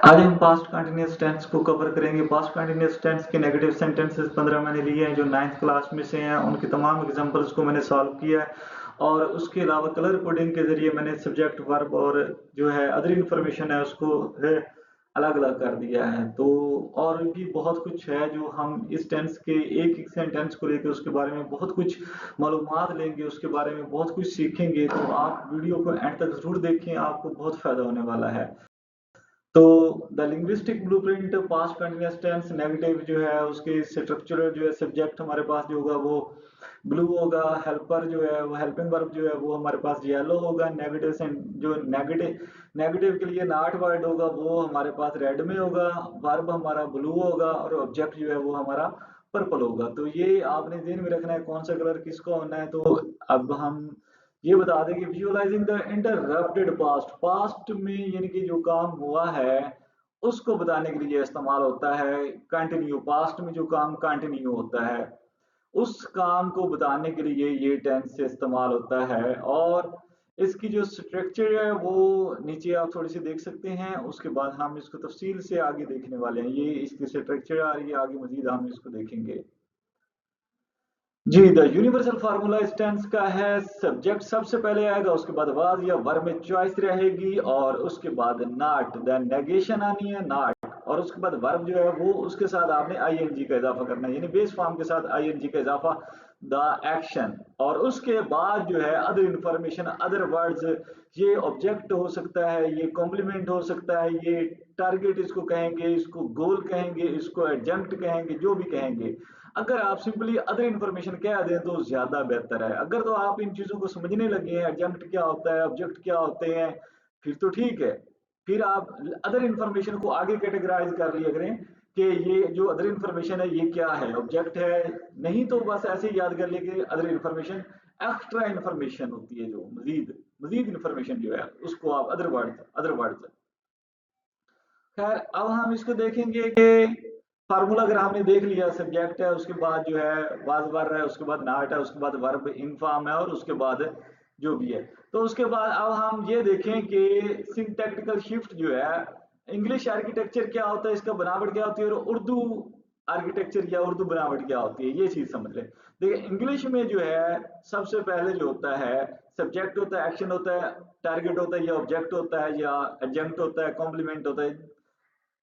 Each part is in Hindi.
आज हम पास्ट कंटिन्यूअस टेंस को कवर करेंगे। पास्ट कंटिन्यूअस टेंस के नेगेटिव सेंटेंसेस 15 मैंने लिए हैं जो 9th क्लास में से हैं, उनके तमाम एग्जांपल्स को मैंने सॉल्व किया है और उसके अलावा कलर कोडिंग के जरिए मैंने सब्जेक्ट वर्ब और जो है अदर इंफॉर्मेशन है उसको अलग अलग कर दिया है। तो और भी बहुत कुछ है जो हम इस टेंस के एक एक सेंटेंस को लेकर उसके बारे में बहुत कुछ मालूमात लेंगे, उसके बारे में बहुत कुछ सीखेंगे। तो आप वीडियो को एंड तक जरूर देखें, आपको बहुत फायदा होने वाला है। तो the linguistic blueprint past continuous tense negative जो है उसके स्ट्रक्चरल जो है सब्जेक्ट हमारे पास जो होगा वो ब्लू होगा, हेल्पर जो है वो हेल्पिंग वर्ब जो है वो हमारे पास येलो होगा, नेगेटिव से जो नेगेटिव नेगेटिव के लिए नॉट वर्ड होगा वो हमारे पास रेड में होगा, वर्ब हमारा ब्लू होगा और ऑब्जेक्ट जो है वो हमारा पर्पल होगा। तो ये आपने ध्यान में रखना है कौन सा कलर किसको होना है। तो अब हम ये बता दें कि विजुअलाइजिंग द इंटररप्टेड पास्ट, पास्ट में यानी कि जो काम हुआ है उसको बताने के लिए इस्तेमाल होता है कंटिन्यू। पास्ट में जो काम कंटिन्यू होता है उस काम को बताने के लिए ये टेंस से इस्तेमाल होता है। और इसकी जो स्ट्रक्चर है वो नीचे आप थोड़ी सी देख सकते हैं, उसके बाद हम इसको तफसील से आगे देखने वाले हैं। ये इसकी स्ट्रक्चर आ रही है, आगे मजीद हम इसको देखेंगे। जी, द यूनिवर्सल फार्मूला इस टेंस का है सब्जेक्ट सबसे पहले आएगा, उसके बाद वाज या वर्ब में चॉइस रहेगी और उसके बाद नॉट, देन नेगेशन आनी है नॉट और उसके बाद वर्ब जो है वो उसके साथ आपने आईएनजी का इजाफा करना है, यानी बेस फॉर्म के साथ आईएनजी का इजाफा, द एक्शन। और उसके बाद जो है अदर इंफॉर्मेशन, अदर वर्ड्स, ये ऑब्जेक्ट हो सकता है, ये कॉम्प्लीमेंट हो सकता है, ये टारगेट इसको कहेंगे, इसको गोल कहेंगे, इसको एडजंक्ट कहेंगे, जो भी कहेंगे। अगर आप सिंपली अदर इंफॉर्मेशन कह दें तो ज्यादा बेहतर है। अगर तो आप इन चीजों को समझने लगे हैं, एडजंक्ट क्या होता है, ऑब्जेक्ट क्या होते हैं, फिर तो ठीक है। फिर आप अदर इंफॉर्मेशन को आगे कैटेगराइज कर लिया करें कि ये जो अदर इंफॉर्मेशन है ये क्या है, ऑब्जेक्ट है, नहीं तो बस ऐसे ही याद कर लिए कि अदर इंफॉर्मेशन एक्स्ट्रा इंफॉर्मेशन होती है, जो मजीद मजीद इंफॉर्मेशन जो है उसको आप अदर वर्ड्स। खैर अब हम इसको देखेंगे कि फार्मूला अगर हमने देख लिया, सब्जेक्ट है, उसके बाद जो है वाज वर्ब है, उसके बाद नॉट है, उसके बाद वर्ब इनफॉर्म है और उसके बाद जो भी है। तो उसके बाद अब हम ये देखें कि सिंटैक्टिकल शिफ्ट जो है, इंग्लिश आर्किटेक्चर क्या होता है, इसका बनावट क्या होती है, और उर्दू आर्किटेक्चर या उर्दू बनावट क्या होती है, ये चीज समझ लें। देखिए इंग्लिश में जो है सबसे पहले जो होता है सब्जेक्ट होता है, एक्शन होता है, टारगेट होता है या ऑब्जेक्ट होता है या एडजंक्ट होता है, कॉम्प्लीमेंट होता है,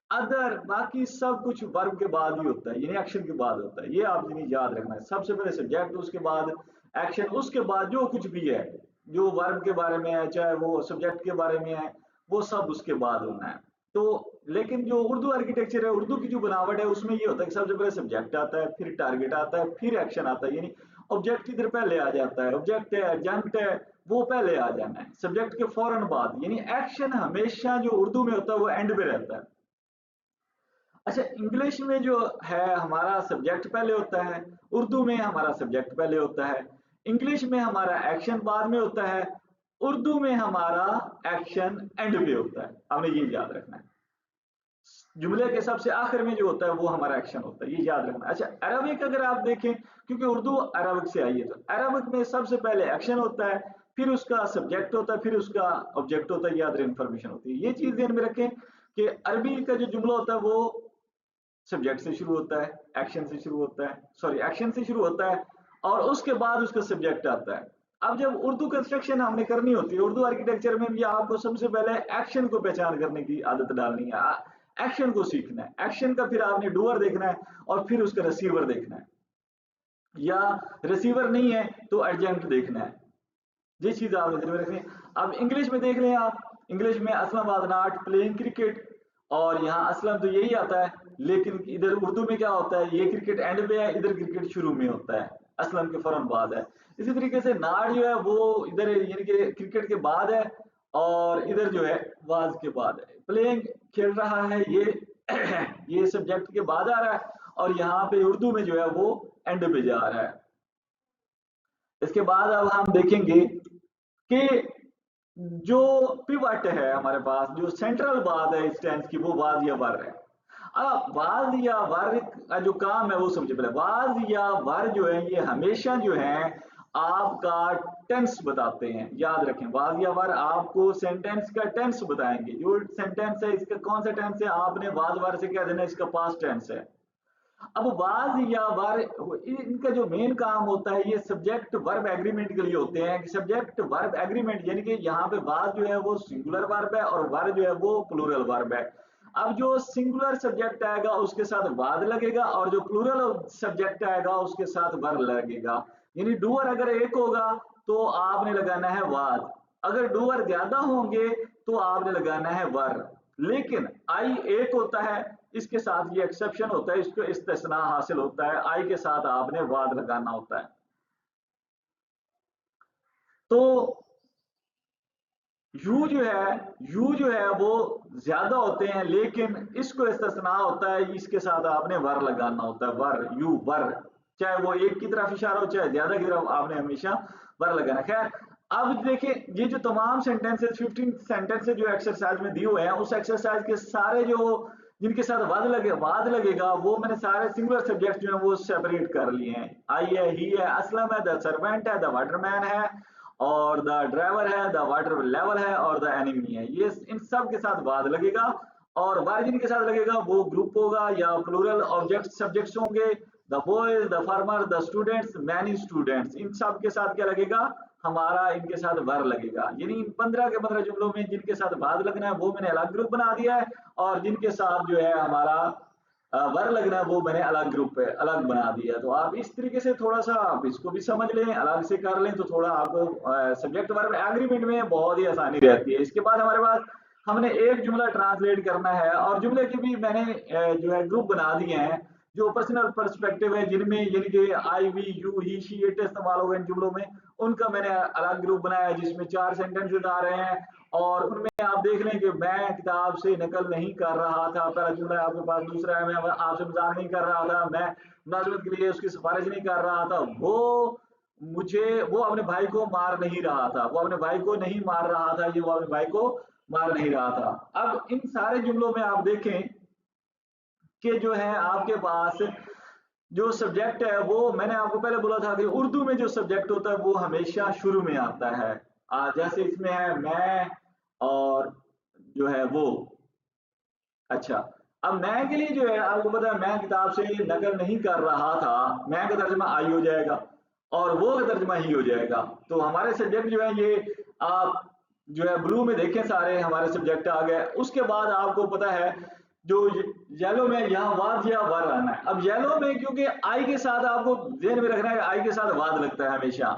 अदर बाकी सब कुछ वर्ब के बाद ही होता है, यानी एक्शन के बाद होता है। ये आप जिन्हें याद रखना है, सबसे पहले सब्जेक्ट, उसके बाद एक्शन, उसके बाद जो कुछ भी है जो वर्ब के बारे में है, चाहे वो सब्जेक्ट के बारे में है, वो सब उसके बाद होना है। तो लेकिन जो उर्दू आर्किटेक्चर है, उर्दू की जो बनावट है, उसमें ये होता है कि सबसे पहले सब्जेक्ट आता है, फिर टारगेट आता है, फिर एक्शन आता है, यानी ऑब्जेक्ट इधर पहले आ जाता है, ऑब्जेक्ट है, एडजंक्ट है, वो पहले आ जाना है सब्जेक्ट के फौरन बाद, यानी एक्शन हमेशा जो उर्दू में होता है वो एंड में रहता है। अच्छा, इंग्लिश में जो है हमारा सब्जेक्ट पहले होता है, उर्दू में हमारा सब्जेक्ट पहले होता है, इंग्लिश में हमारा एक्शन बाद में होता है, उर्दू में हमारा एक्शन एंड पे होता है। हमने ये याद रखना है, जुमले के सबसे आखिर में जो होता है वो हमारा एक्शन होता है, ये याद रखना है। अच्छा, अरबिक अगर आप देखें, क्योंकि उर्दू अरबिक से आई है, तो अरबिक में सबसे पहले एक्शन होता है, फिर उसका सब्जेक्ट होता है, फिर उसका ऑब्जेक्ट होता है, याद इंफॉर्मेशन होती है। ये चीज ध्यान में रखें कि अरबी का जो जुमला होता है वो सब्जेक्ट से शुरू होता है, एक्शन से शुरू होता है, सॉरी एक्शन से शुरू होता है और उसके बाद उसका सब्जेक्ट आता है। अब जब उर्दू कंस्ट्रक्शन हमने करनी होती है, उर्दू आर्किटेक्चर में भी आपको सबसे पहले एक्शन को पहचान करने की आदत डालनी है, एक्शन को सीखना है, एक्शन का फिर आपने डूअर देखना है और फिर उसका रिसीवर देखना है, या रिसीवर नहीं है तो एडजंक्ट देखना है। ये चीज आप नजर में रखें। अब इंग्लिश में देख लें आप, इंग्लिश में Aslam was not playing cricket, और यहाँ असलम तो यही आता है, लेकिन इधर उर्दू में क्या होता है, ये क्रिकेट एंड पे है, इधर क्रिकेट शुरू में होता है, असलम के फौरन बाद है। इसी तरीके से नॉट जो है वो इधर यानी कि क्रिकेट के बाद है और इधर जो है वाज के बाद है। प्लेइंग खेल रहा है, ये ये सब्जेक्ट के बाद आ रहा है और यहाँ पे उर्दू में जो है वो एंड पे जा रहा है। इसके बाद अब हम देखेंगे कि जो पिवट है हमारे पास, जो सेंट्रल बात है इस टेंस की, वो वाज या वर है। अब वाज या वर का जो काम है वो समझे पहले। वाज या वर जो है ये हमेशा जो है आपका टेंस बताते हैं। याद रखें, वाज या वर आपको सेंटेंस का टेंस बताएंगे। जो सेंटेंस है इसका कौन सा टेंस है, आपने वाज वर से कह देना इसका पास्ट टेंस है। अब वाज या वर, इनका जो मेन काम होता है, ये सब्जेक्ट वर्ब एग्रीमेंट के लिए होते हैं। सब्जेक्ट वर्ब एग्रीमेंट यानी कि यहाँ पे वाज जो है वो सिंगुलर वर्ब है और वर जो है वो प्लूरल वर्ब है। अब जो सिंगुलर सब्जेक्ट आएगा उसके साथ वाद लगेगा और जो प्लूरल सब्जेक्ट आएगा उसके साथ वर लगेगा। यानी डूअर अगर एक होगा तो आपने लगाना है वाद, अगर डूअर ज्यादा होंगे तो आपने लगाना है वर। लेकिन आई एक होता है, इसके साथ ये एक्सेप्शन होता है, इसको इस्तिस्ना हासिल होता है, आई के साथ आपने वाद लगाना होता है। तो यू जो है वो ज्यादा होते हैं, लेकिन इसको इस्तिस्ना होता है, इसके साथ आपने वर लगाना होता है, वर, यू वर, चाहे वो एक की तरफ इशारा हो चाहे ज्यादा की तरफ, आपने हमेशा वर लगाना। खैर, अब देखिए ये जो तमाम सेंटेंसेस 15 सेंटेंसेस जो एक्सरसाइज में दिए हुए हैं, उस एक्सरसाइज के सारे जो जिनके साथ वाद लगेगा वो मैंने सारे सिंगुलर सब्जेक्ट जो है वो सेपरेट कर लिए हैं। आई है, ही है, असलम है, द सर्वेंट है, द वाटरमैन है, और द ड्राइवर है, द वाटर लेवल है, और द एनिमी है। ये इन सब के साथ वाद लगेगा। और वार जिनके साथ लगेगा वो ग्रुप होगा या प्लूरल ऑब्जेक्ट सब्जेक्ट्स होंगे। The boys, the farmer, the students, many students, इन सब के साथ क्या लगेगा, हमारा इनके साथ वर लगेगा। यानी इन 15 के 15 जुमलों में जिनके साथ वाद लगना है वो मैंने अलग ग्रुप बना दिया है, और जिनके साथ जो है हमारा वर लगना है वो मैंने अलग ग्रुप पे अलग बना दिया। तो आप इस तरीके से थोड़ा सा आप इसको भी समझ लें, अलग से कर लें, तो थोड़ा आपको सब्जेक्ट वर्ब एग्रीमेंट में बहुत ही आसानी रहती है। इसके बाद हमारे पास हमने एक जुमला ट्रांसलेट करना है, और जुमले के भी मैंने जो है ग्रुप बना दिए हैं जो पर्सनल पर्सपेक्टिव है, जिनमें यानी कि I, we, you, he, she, it इस्तेमाल होगा इन जुमलों में, उनका मैंने अलग ग्रुप बनाया है जिसमें 4 सेंटेंसेस आ रहे हैं। और उनमें आप देख लें कि मैं किताब से नकल नहीं कर रहा था, पहला जुमला आपके पास। दूसरा है मैं आपसे मजाक नहीं कर रहा था, मैं मुलाजमत के लिए उसकी सिफारिश नहीं कर रहा था, वो अपने भाई को मार नहीं रहा था, वो अपने भाई को नहीं मार रहा था, ये वो अपने भाई को मार नहीं रहा था। अब इन सारे जुमलों में आप देखें कि जो है आपके पास जो सब्जेक्ट है वो मैंने आपको पहले बोला था कि उर्दू में जो सब्जेक्ट होता है वो हमेशा शुरू में आता है। जैसे इसमें है मैं और जो है वो। अच्छा, अब मैं के लिए जो है आपको पता है मैं किताब से नकल नहीं कर रहा था, मैं का तर्जमा आई हो जाएगा और वो का तर्जमा ही हो जाएगा। तो हमारे सब्जेक्ट जो है ये आप जो है ब्लू में देखें सारे हमारे सब्जेक्ट आ गए। उसके बाद आपको पता है जो येलो में यहाँ वाद या वर आना है। अब येलो में क्योंकि आई के साथ आपको ध्यान में रखना है, आई के साथ वाद लगता है हमेशा,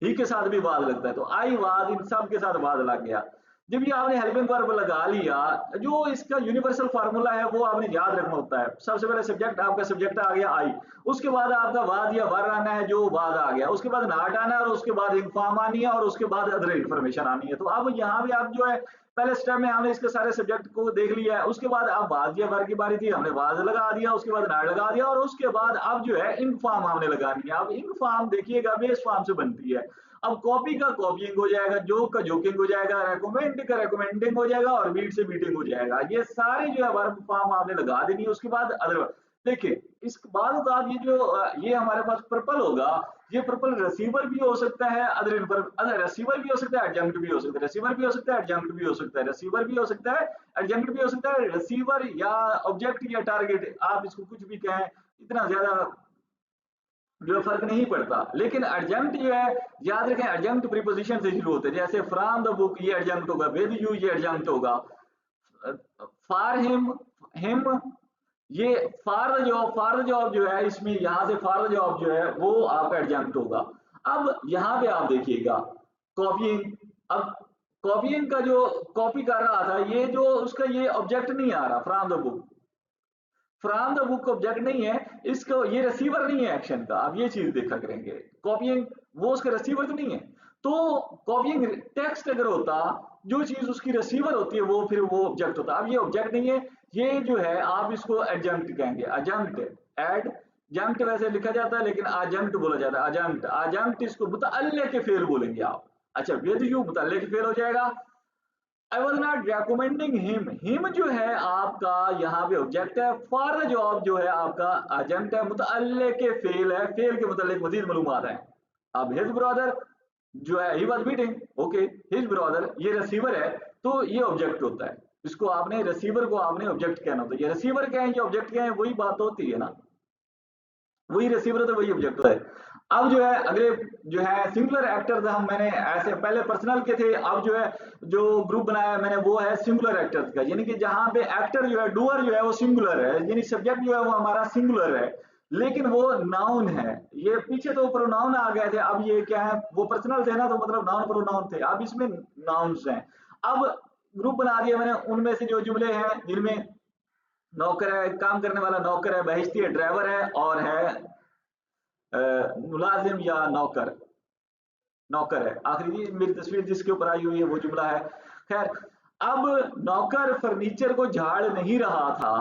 ही के साथ भी वाद लगता है, तो आई वाद इन सब के साथ वाद लग गया। जब ये आपने हेल्पिंग वर्ब लगा लिया, जो इसका यूनिवर्सल फार्मूला है वो आपने याद रखना होता है। सबसे पहले सब्जेक्ट, आपका सब्जेक्ट आ गया आई, उसके बाद आपका वाद या वर आना है, जो वाद आ गया, उसके बाद नाट आना है, और उसके बाद इन्फॉर्म आनी है, और उसके बाद अदर इन्फॉर्मेशन आनी है। तो अब यहाँ भी आप जो है पहले स्टेप में हमने इसके सारे सब्जेक्ट को देख लिया है। उसके बाद अब वाद या वर की बारी थी, हमने वाद लगा दिया, उसके बाद नाट लगा दिया, और उसके बाद अब जो है इन फॉर्म हमने लगानी है। अब इन फॉर्म देखिएगा बेस फॉर्म से बनती है। अब कॉपी का कॉपिंग हो जाएगा, जोक का जोकिंग हो जाएगा, रेकमेंड का रेकमेंडिंग हो जाएगा, और मीट से मीटिंग हो जाएगा। ये सारे जो है वर्ब फॉर्म आपने लगा देनी है। उसके बाद अदर देखिए, इस बाद आप ये जो ये हमारे पास पर्पल होगा, ये पर्पल रिसीवर भी हो सकता है, अदर रिसीवर भी हो सकता है, एडजंक्ट भी हो सकता है, रिसीवर भी हो सकता है, एडजंक्ट भी हो सकता है, रिसीवर भी हो सकता है, एडजंक्ट भी हो सकता है, रिसीवर या ऑब्जेक्ट या टारगेट, आप इसको कुछ भी कहें, इतना ज्यादा जो फर्क नहीं पड़ता। लेकिन एडजंक्ट जो है, याद रखें एडजंक्ट प्रीपोजिशन से शुरू होते हैं। जैसे फ्रॉम द बुक, ये एडजंक्ट होगा, विद यू ये एडजंक्ट होगा, फॉर हिम ये फॉर द जॉब जो है, इसमें यहां से फॉर द जॉब जो है वो आपका एडजंक्ट होगा। अब यहाँ पे आप देखिएगा कॉपीइंग। अब कॉपीइंग का जो कॉपी कर रहा था, ये जो उसका ये ऑब्जेक्ट नहीं आ रहा, from the book, from the book object नहीं है, इसको ये रिसीवर नहीं है एक्शन का। अब ये चीज देखा करेंगे, कॉपीइंग वो उसका रिसीवर तो नहीं है। तो कॉपीइंग टेक्स्ट अगर होता, जो चीज उसकी रिसीवर होती है वो फिर वो ऑब्जेक्ट होता। अब ये ऑब्जेक्ट नहीं है, ये जो है आप इसको एडजंक्ट कहेंगे, एडजंक्ट, एडजंक्ट वैसे लिखा जाता है लेकिन एडजंक्ट बोला जाता है, एडजंक्ट, एडजंक्ट इसको मुतअल्लिक़ के फेल बोलेंगे आप। अच्छा, विद यू मुतअल्लिक़ के फेल हो जाएगा। I was not recommending him, him जो है आपका यहाँ पे ऑब्जेक्ट है, फॉर द जॉब जो है आपका एजेंट है, मुतअल्लिक़ के फेल है, फेल के मुतल्लिक़ मजीद मालूमात है। अब हिज ब्रदर जो है he was meeting, okay, his brother, ये रिसीवर है, तो ये ऑब्जेक्ट होता है। इसको आपने रिसीवर को आपने ऑब्जेक्ट कहना होता है। ये रिसीवर क्या है, ये ऑब्जेक्ट क्या है, वही बात होती है ना, वही रिसीवर होता है, वही ऑब्जेक्ट होता है। अब जो है अगले जो है सिंगुलर एक्टर हम मैंने ऐसे पहले पर्सनल के थे, अब जो है जो ग्रुप बनाया मैंने वो है सिंगुलर एक्टर्स का, यानी कि जहां पे एक्टर जो है डूअर जो है वो सिंगुलर है, यानी सब्जेक्ट जो है वो हमारा सिंगुलर है, लेकिन वो नाउन है। ये पीछे तो प्रोनाउन आ गए थे, अब ये क्या है, वो पर्सनल थे ना, तो मतलब नाउन प्रोनाउन थे, अब इसमें नाउन्स हैं। अब ग्रुप बना दिया मैंने, उनमें से जो जुमले हैं जिनमें नौकर है, काम करने वाला नौकर है, बहिश्ती है, ड्राइवर है, और है मुलाजिम या नौकर, नौकर है। आखिरी जी मेरी तस्वीर जिसके ऊपर आई हुई है वो जुमला है। खैर, अब नौकर फर्नीचर को झाड़ नहीं रहा था,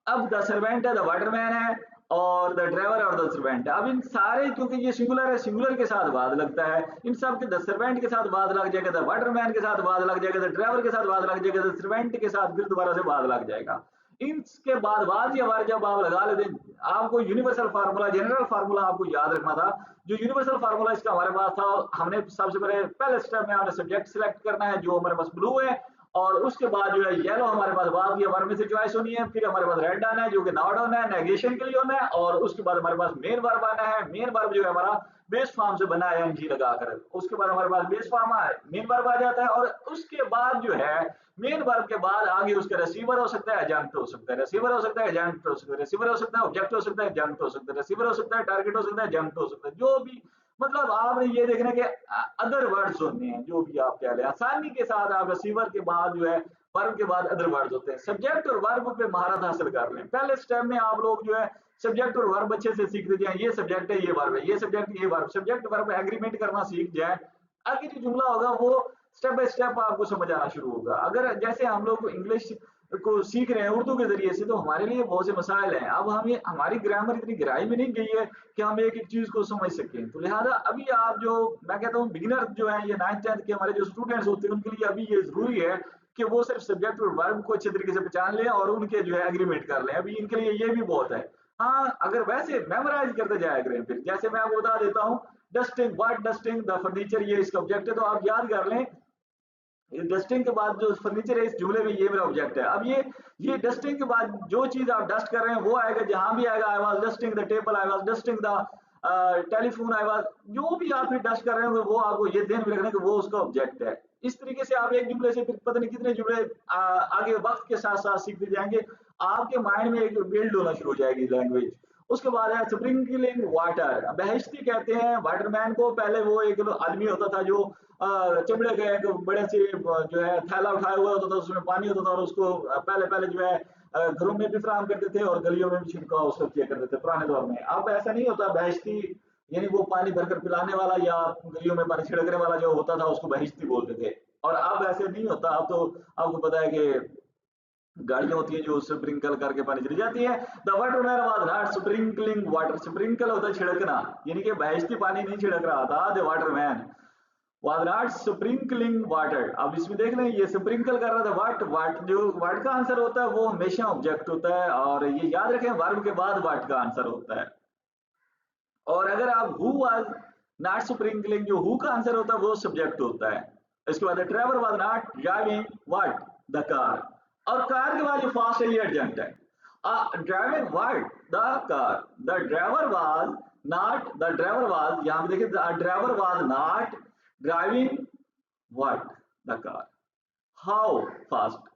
अब द सर्वेंट है, द वाटरमैन है, और द ड्राइवर और द सर्वेंट है। अब इन सारे, क्योंकि ये सिंगुलर है, सिंगुलर के साथ बाद लगता है, इन सब के द सर्वेंट के साथ बाद लग जाएगा, द वाटरमैन के साथ बाद लग जाएगा, द ड्राइवर के साथ बाद लग जाएगा, द सर्वेंट के साथ फिर दोबारा से बाद लग जाएगा। इसके बाद या बार जब आप लगा लेते हैं, आपको यूनिवर्सल फार्मूला, जनरल फार्मूला आपको याद रखना था। जो यूनिवर्सल फार्मूला इसका हमारे पास था, हमने सबसे पहले स्टेप में हमने सब्जेक्ट सिलेक्ट करना है जो हमारे पास ब्लू है, और उसके बाद जो है येलो हमारे पास बाद या वर्ब में से चॉइस होनी है, फिर हमारे पास रेड आना है जो कि नॉट होना है, नेगेशन के लिए होना है, और उसके बाद हमारे पास मेन वर्ब आना है। मेन वर्ब जो है हमारा बेस फॉर्म से बना है एनजी लगाकर, उसके बाद हमारे पास बेस फॉर्म मेन वर्ब आ जाता है, और उसके बाद जो है मेन वर्ब के बाद आगे उसका रिसीवर हो सकता है, एजेंट हो सकता है, रिसीवर हो सकता है, एजेंट हो सकता है, रिसीवर हो सकता है, ऑब्जेक्ट हो सकता है, एजेंट हो सकता है, रिसीवर हो सकता है, टारगेट हो सकता है, एजेंट हो सकता है, जो भी, मतलब आपने ये देखना कि अदर वर्ड्स होने हैं, जो भी आप कह रहे हैं आसानी के साथ आप रिसीवर के बाद जो है वर्ब के बाद अदर वर्ड्स होते हैं। सब्जेक्ट और वर्ब पे महारत हासिल कर लें। पहले स्टेप में आप लोग जो है सब्जेक्ट और वर्ब अच्छे से सीख जाए, ये सब्जेक्ट है, ये वर्ब है, ये सब्जेक्ट, ये वर्ब, सब्जेक्ट वर्ब एग्रीमेंट करना सीख जाए। आगे जो जुमला होगा वो स्टेप बाय स्टेप आपको समझ आना शुरू होगा। अगर जैसे हम लोग इंग्लिश को सीख रहे हैं उर्दू के जरिए से, तो हमारे लिए बहुत से मसाइल हैं। अब हमें हमारी ग्रामर इतनी गहराई में नहीं गई है कि हम एक एक चीज को समझ सकें, तो लिहाजा अभी आप जो, मैं कहता हूँ बिगिनर जो है, ये 9th 10th के हमारे जो स्टूडेंट्स होते हैं उनके लिए अभी ये जरूरी है कि वो सिर्फ सब्जेक्ट और वर्ब को अच्छे तरीके से पहचान लें और उनके जो है एग्रीमेंट कर लें। अभी इनके लिए ये भी बहुत है। हाँ, अगर वैसे मेमोराइज करते जाया करें, फिर जैसे मैं आपको बता देता हूँ, dusting, what dusting the furniture, ये इसका ऑब्जेक्ट है, तो आप याद कर लें डस्टिंग के बाद जो फर्नीचर है इस जुमले में ये मेरा ऑब्जेक्ट है। अब ये डस्टिंग के बाद जो चीज आप डस्ट कर रहे हैं वो आएगा, जहां भी आएगा, I was dusting the table, I was dusting the telephone, I was, जो भी आप फिर डस्ट कर रहे होंगे वो आपको ये ध्यान में रखना कि वो उसका ऑब्जेक्ट है। इस तरीके से आप एक जुमले से फिर पता नहीं कितने जुमले आगे वक्त के साथ साथ सीखते जाएंगे, आपके माइंड में एक बिल्ड होना शुरू हो जाएगी लैंग्वेज। उसके बाद है स्प्रिंकलिंग वाटर, बहिश्ती कहते हैं वाटरमैन को। पहले वो एक आदमी होता था जो चमड़े का एक बड़े से जो है थैला उठाया हुआ होता था, उसमें पानी होता था, और उसको पहले पहले जो है घरों में भी फराहम करते थे और गलियों में भी छिड़काव उसका किया करते थे पुराने दौर में। अब ऐसा नहीं होता, बहिश्ती यानी वो पानी भरकर पिलाने वाला या गलियों में पानी छिड़कने वाला जो होता था उसको बहिश्ती बोलते थे। और अब ऐसे नहीं होता, अब तो आपको पता है कि गाड़ियां होती है जो स्प्रिंकल करके पानी चली जाती है। The Waterman was not sprinkling water, sprinkle होता है छिड़कना, यानी कि बहिश्ती पानी नहीं छिड़क रहा था। The Waterman was not sprinkling water. अब इसमें देख लें ये स्प्रिंकल कर रहा था, वाट वाट, जो वाट का आंसर होता है वो हमेशा ऑब्जेक्ट होता है, और ये याद रखें वर्ब के बाद वाट का आंसर होता है। और अगर आप हु वाज नॉट स्प्रिंकलिंग, जो हु का आंसर होता है वो सब्जेक्ट होता है। इसके बाद driver was not driving what the car, और कार के बाद जो फास्ट है ये एडजेंट है। Driving what the car, the driver was not, the driver was, यहां पे देखिए the driver was not driving what the car, how fast.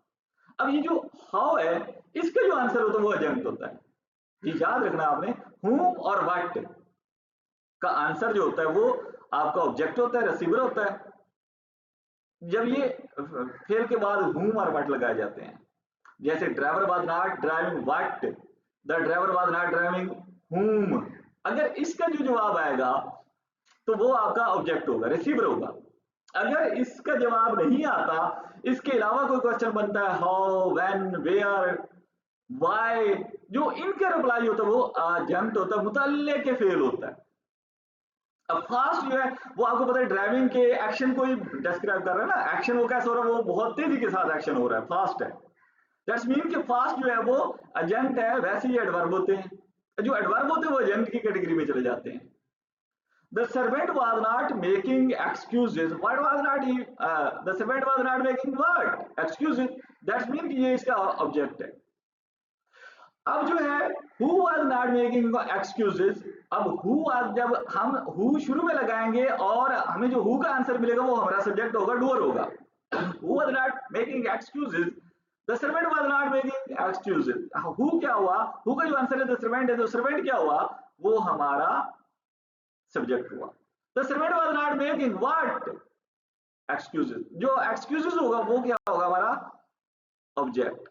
अब ये जो हाउ है इसका जो आंसर होता है वो एडजेंट होता है। ये याद रखना आपने, हूम और व्हाट का आंसर जो होता है वो आपका ऑब्जेक्ट होता है, रिसीवर होता है। जब ये फेल के बाद हुम और व्हाट लगाए जाते हैं, जैसे driver was not driving what, the driver was not driving हुम, अगर इसका जो जवाब आएगा तो वो आपका ऑब्जेक्ट होगा, रिसीवर होगा। अगर इसका जवाब नहीं आता, इसके अलावा कोई क्वेश्चन बनता है, हाउ, व्हेन, वेयर, व्हाई, जो इनका रिप्लाई होता है वो एजेंट होता है, मुतल्ले के फेल होता है। अब फास्ट जो है वो आपको पता है ड्राइविंग के एक्शन को ही डिस्क्राइब कर रहा है ना, एक्शन वो कैसे हो रहा है, वो बहुत तेजी के साथ एक्शन हो रहा है, फास्ट है। दैट्स मीन कि फास्ट जो है वो एजेंट है, वैसे ही एडवर्ब होते हैं, जो एडवर्ब होते हैं वो एजेंट की कैटेगरी में चले जाते हैं। The servant was not making excuses. What was not he? The servant was not making what? Excuses. That means कि ये इसका ऑब्जेक्ट है. अब जो है who was not making excuses. अब who was, जब हम who शुरू में लगाएंगे और हमें जो who का आंसर मिलेगा वो हमारा सब्जेक्ट होगा, डूअर होगा. Who was not making excuses. The servant was not making excuses. Who क्या हुआ? Who का जो आंसर है the servant है, तो servant क्या हुआ? वो हमारा सब्जेक्ट हुआ. The servant was not making what? Excuses. जो excuses होगा वो क्या होगा? हमारा ऑब्जेक्ट.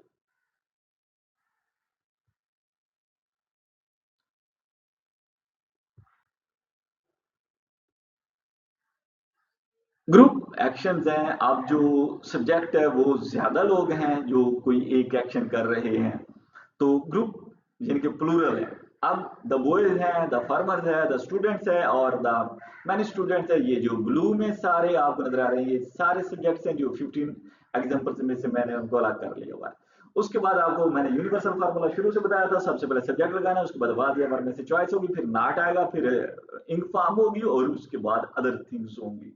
ग्रुप एक्शंस हैं. अब जो सब्जेक्ट है वो ज्यादा लोग हैं जो कोई एक एक्शन कर रहे हैं, तो ग्रुप जिनके प्लूरल है. अब द बॉयज हैं, द फार्मर्स है, द स्टूडेंट्स है और द मैनी स्टूडेंट्स है. ये जो ब्लू में सारे आपको नजर आ रहे हैं, ये सारे सब्जेक्ट्स हैं जो 15 एग्जांपल्स में से मैंने उनको अलग कर लिया हुआ है. उसके बाद आपको मैंने यूनिवर्सल फार्मूला शुरू से बताया था. सबसे पहले सब्जेक्ट लगाना है, उसके बाद वाज या वर में से चॉइस होगी, फिर नॉट आएगा, फिर इंक फॉर्म होगी और उसके बाद अदर थिंग्स होंगी.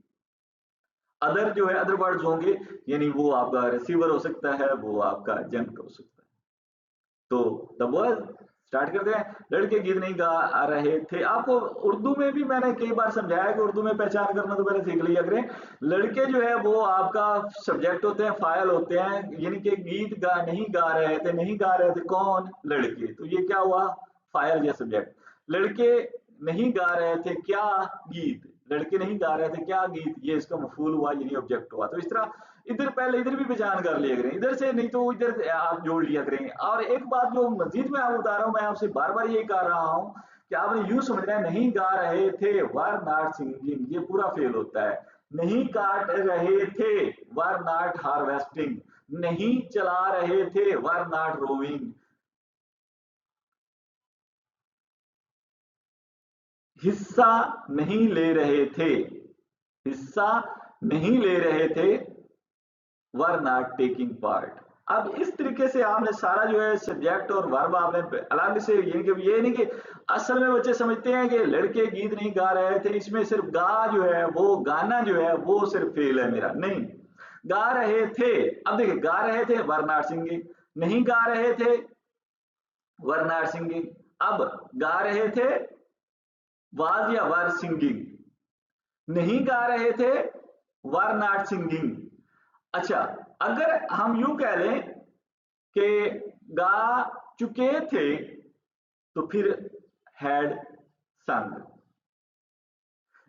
अदर जो है अदर वर्ड्स होंगे, यानी वो आपका रिसीवर हो सकता है, वो आपका एजेंट हो सकता है. तो द वर्ड स्टार्ट करते हैं. लड़के गीत नहीं गा रहे थे. आपको उर्दू में भी मैंने कई बार समझाया कि उर्दू में पहचान करना तो पहले सीख लिया करें. लड़के जो है वो आपका सब्जेक्ट होते हैं, फाइल होते हैं, यानी कि गीत गा नहीं गा रहे थे. नहीं गा रहे थे कौन? लड़के. तो ये क्या हुआ? फाइल या सब्जेक्ट. लड़के नहीं गा रहे थे क्या? गीत. लड़के नहीं गा रहे थे क्या? गीत. ये इसका मफूल हुआ, यानी ऑब्जेक्ट हुआ. तो इस तरह इधर पहले इधर भी पहचान कर लिया करें, इधर से नहीं तो इधर आप जोड़ लिया करें. और एक बात जो मजीद में आप बता रहा हूं, मैं आपसे बार बार ये कह रहा हूं कि आपने यूं समझना है नहीं गा रहे थे वर नॉट सिंगिंग, ये पूरा फेल होता है. नहीं काट रहे थे वर नॉट हार्वेस्टिंग. नहीं चला रहे थे वर नॉट रोविंग. हिस्सा नहीं ले रहे थे. हिस्सा नहीं ले रहे थे वर नॉट टेकिंग पार्ट. अब इस तरीके से आपने सारा जो है सब्जेक्ट और वर्ब आपने अलग से, ये नहीं कि असल में बच्चे समझते हैं कि लड़के गीत नहीं गा रहे थे, इसमें सिर्फ गा जो है वो गाना जो है वो सिर्फ फेल है मेरा. नहीं, गा रहे थे. अब देखिए, गा रहे थे वर नॉट सिंगिंग. नहीं गा रहे थे वर नॉट सिंगिंग. अब गा रहे थे वाज या वर सिंगिंग. नहीं गा रहे थे वर नॉट सिंगिंग. अच्छा, अगर हम यूं कह लें कि गा चुके थे तो फिर हैड संग.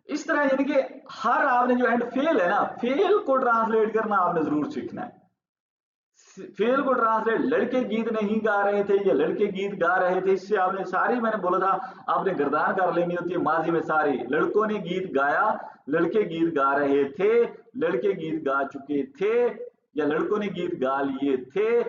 इस तरह यानी कि हर आपने जो एंड फेल है ना, फेल को ट्रांसलेट करना आपने जरूर सीखना है. फेल को ट्रांसलेट, लड़के गीत नहीं गा रहे थे या लड़के गीत गा रहे थे, इससे आपने सारी, मैंने बोला था आपने गर्दान कर लेनी होती है माजी में सारी. लड़कों ने गीत गाया, लड़के गीत गा रहे थे, लड़के गीत गा चुके थे या लड़कों ने गीत गा लिए थे,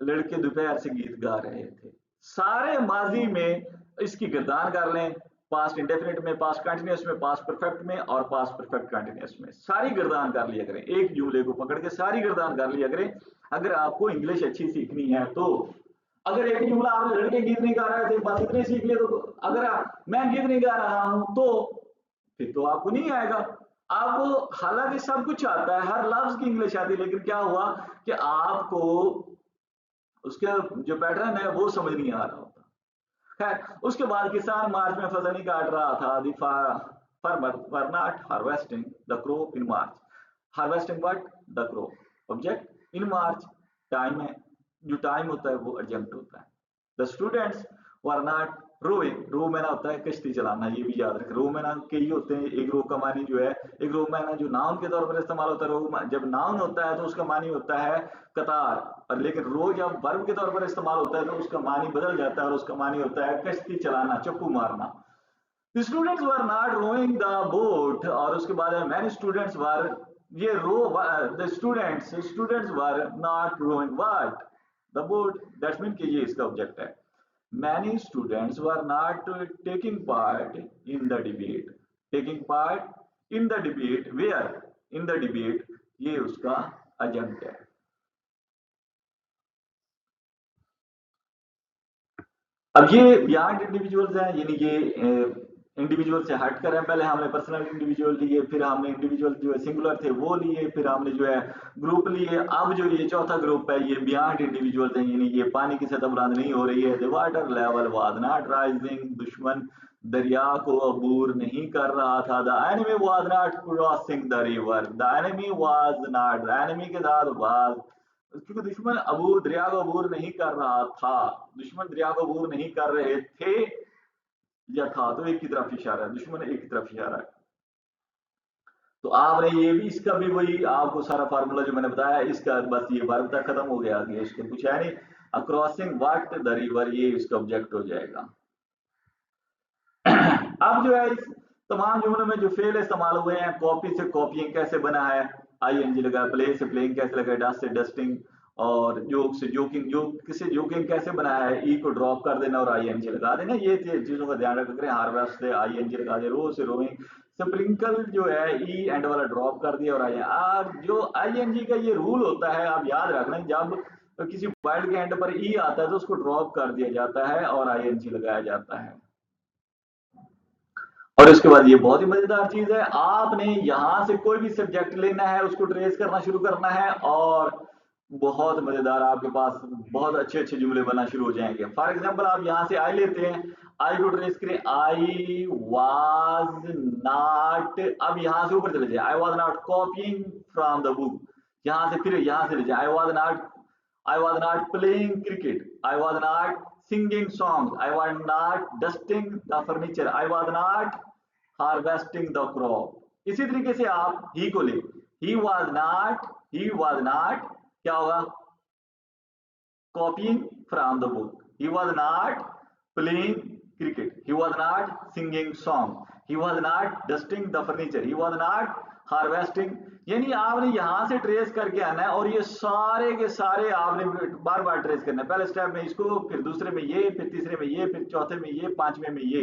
लड़के दोपहर से गीत गा रहे थे. सारे माजी में इसकी गर्दान कर लें. पास्ट इंडेफिनिट में, पास्ट कंटिन्यूअस में, पास्ट परफेक्ट में और पास्ट परफेक्ट कंटिन्यूअस में सारी गर्दान कर लिया करें. एक जुमले को पकड़ के सारी गर्दान कर लिया करें अगर आपको इंग्लिश अच्छी सीखनी है तो. अगर एक जुमला आपने लड़के गीत नहीं गा रहे थे बस इतने सीख लिए, तो अगर मैं गीत नहीं गा रहा हूं तो फिर तो आपको नहीं आएगा. आपको हालांकि सब कुछ आता है, हर लफ्ज की इंग्लिश आती है, लेकिन क्या हुआ कि आपको उसका जो पैटर्न है वो समझ नहीं आ रहा होता. खैर, उसके बाद किसान मार्च में फसल नहीं काट रहा था. The farmer were not harvesting the crop in March. Harvesting what? The crop. Object in March time है, जो टाइम होता है वो अर्जेंट होता है. The students were not rowing. Row मैना होता है कश्ती चलाना, ये भी याद रखें. रो मैना कई होते हैं. एक रो का मानी जो है, एक रो मैना जो नाउन के तौर पर इस्तेमाल होता है, रो जब नाउन होता है तो उसका मानी होता है कतार, और लेकिन रो जब वर्ब के तौर पर इस्तेमाल होता है तो उसका मानी बदल जाता है और उसका मानी होता है कश्ती चलाना, चप्पू मारना. The students were not rowing the boat. और उसके बाद है many students were, ये रो, the students were not rowing what? The boat. That's mean कि ये इसका ऑब्जेक्ट है. Many students were not taking part in the debate. Taking part in the debate. Where? In the debate. ये उसका एजेंट है. अब ये बियॉन्ड इंडिविजुअल्स हैं, यानी ये इंडिविजुअल से हट कर है, पहले हमने पर्सनल इंडिविजुअल लिए, फिर हमने इंडिविजुअल जो है सिंगुलर थे वो लिए, फिर हमने जो है ग्रुप लिए। अब जो ये चौथा ग्रुप है ये बियॉन्ड इंडिविजुअल है, यानी ये पानी की सतह बुलंद नहीं हो रही है। The water level was not rising, दुश्मन दरिया को अबूर नहीं कर रहा था। The enemy was not crossing the river, the enemy was not, the enemy के साथ वाज, क्योंकि दुश्मन अबूर, दरिया को अबूर नहीं कर रहा था, दुश्मन दरिया को अबूर नहीं कर रहे थे या था, तो एक की तरफ इशारा है, दुश्मन एक की तरफ इशारा है। तो आपने ये भी, इसका भी वही आपको सारा फार्मूला जो मैंने बताया, इसका बस ये वर्ब तक खत्म हो गया, आगे इसके कुछ है नहीं। अक्रॉसिंग व्हाट द रिवर, ये इसका ऑब्जेक्ट हो जाएगा। अब जो है इस तमाम जुमलों में जो फेल इस्तेमाल हुए हैं, कॉपी से कॉपिंग कैसे बना है, आईएनजी लगा, प्ले से प्लेइंग कैसे लगा, डस्ट से डस्टिंग, और जोक से जोकिंग, जो किसे जोकिंग कैसे बनाया है, ई को ड्रॉप कर देना और आईएनजी लगा देना, ये चीजों का ध्यान रखें। हार्वेस्ट से आईएनजी लगा दे, रो से रोइंग, स्प्रिंकल जो है ई एंड वाला ड्रॉप कर दिया और आई, अब जो आईएनजी का ये रूल होता है आप याद रखना, जब किसी वर्ड के एंड पर ई आता है तो उसको ड्रॉप कर दिया जाता है और आईएनजी लगाया जाता है। और उसके बाद ये बहुत ही मजेदार चीज है, आपने यहां से कोई भी सब्जेक्ट लेना है, उसको ट्रेस करना शुरू करना है, और बहुत मजेदार आपके पास बहुत अच्छे अच्छे जुमले बनना शुरू हो जाएंगे। फॉर एग्जांपल आप यहां से आई लेते हैं, आई को ट्रेस करें, आई वाज नॉट, अब यहां से ऊपर चले जाए, आई was not copying from the book, यहां से फिर यहां से ले जाए, आई was not playing cricket, I was not singing songs, I was not dusting the furniture, I was not harvesting the crop। इसी तरीके से आप ही को ले, he was not क्या होगा, copying from the book, he was not playing cricket, he was not singing song, he was not dusting the furniture, he was not harvesting। यानी आपने यहां से ट्रेस करके आना है, और ये सारे के सारे आपने बार बार ट्रेस करना है, पहले स्टेप में इसको, फिर दूसरे में ये, फिर तीसरे में ये, फिर चौथे में ये, पांचवें में ये।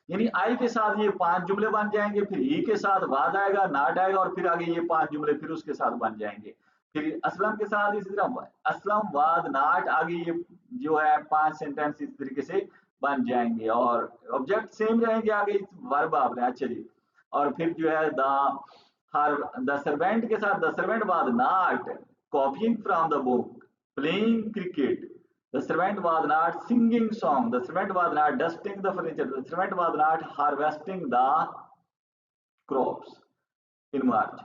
यानी आई के साथ ये 5 जुमले बन जाएंगे, फिर ही के साथ वाद आएगा, नाट आएगा, और फिर आगे ये 5 जुमले फिर उसके साथ बन जाएंगे। फिर असलम के साथ इसी तरह असलम वाद नाट, आगे ये जो है 5 सेंटेंस इस तरीके से बन जाएंगे, और ऑब्जेक्ट सेम रहेंगे आगे वर्ब आपने। अच्छा जी, और फिर जो है द सर्वेंट के साथ, the servant was not copying from the book, playing cricket, the servant was not singing song, the servant was not dusting the furniture, the servant was not harvesting the crops in March.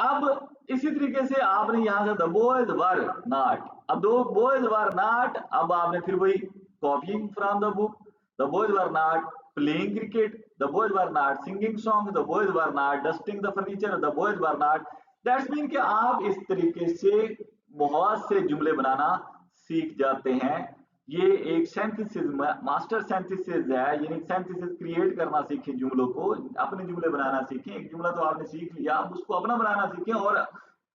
अब इसी तरीके से आपने यहां से द बॉयज वर नॉट, अब दो बॉयज वर नॉट, अब आपने फिर वही कॉपिंग from the book, the boys were not playing cricket, the boys were not singing songs, the boys were not dusting the furniture, the boys were not, that's mean कि आप इस तरीके से बहुत से जुमले बनाना सीख जाते हैं। ये एक सिंथेसिस, मास्टर सिंथेसिस है, यानी सिंथेसिस क्रिएट करना सीखें, जुमलों को अपने जुमले बनाना सीखें। एक जुमला तो आपने सीख लिया, आप उसको अपना बनाना सीखें। और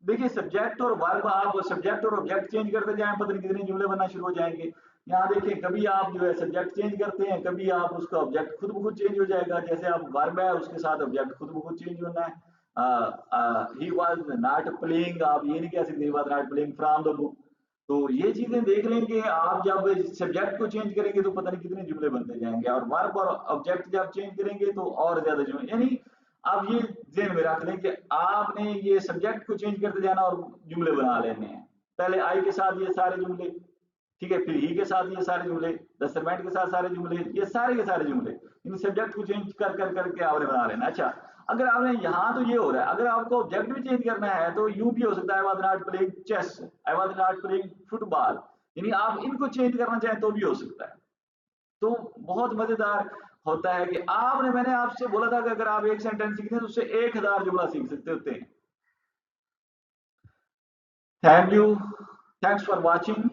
देखिए सब्जेक्ट और वर्ब, आप सब्जेक्ट और ऑब्जेक्ट चेंज करते जाएं, पता नहीं कितने जुमले बनना शुरू हो जाएंगे। यहाँ देखिए कभी आप जो है सब्जेक्ट चेंज करते हैं, कभी आप उसका ऑब्जेक्ट खुद ब खुद चेंज हो जाएगा। जैसे आप वर्ब है उसके साथ ऑब्जेक्ट खुद ब खुद चेंज होना है। ही वाज नॉट प्लेइंग, आप ये नहीं कह सकते he was not playing from the book. तो ये चीजें देख लेंगे आप, जब सब्जेक्ट को चेंज करेंगे तो पता नहीं कितने जुमले बनते जाएंगे, और वर्ब और ऑब्जेक्ट जब चेंज करेंगे तो और ज्यादा जुमले। यानी आप ये ध्यान में रख लें कि आपने ये सब्जेक्ट को चेंज करते जाना और जुमले बना लेने हैं। पहले आई के साथ ये सारे जुमले, ठीक है, फिर ही के साथ ये सारे जुमले, द सर्वेंट के साथ सारे जुमले, ये सारे के सारे जुमले, इन सब्जेक्ट को चेंज कर कर करके आपने बना लेना। अच्छा, अगर आपने यहाँ तो ये हो रहा है, अगर आपको ऑब्जेक्ट भी चेंज करना है तो यूं भी हो सकता है, I was not playing chess, I was not playing football, यानी आप इनको चेंज करना चाहें तो भी हो सकता है। तो बहुत मजेदार होता है कि आपने, मैंने आपसे बोला था कि अगर आप एक सेंटेंस सीखते हैं तो उससे 1000 जुमला सीख सकते होते हैं। Thank you, thanks for watching.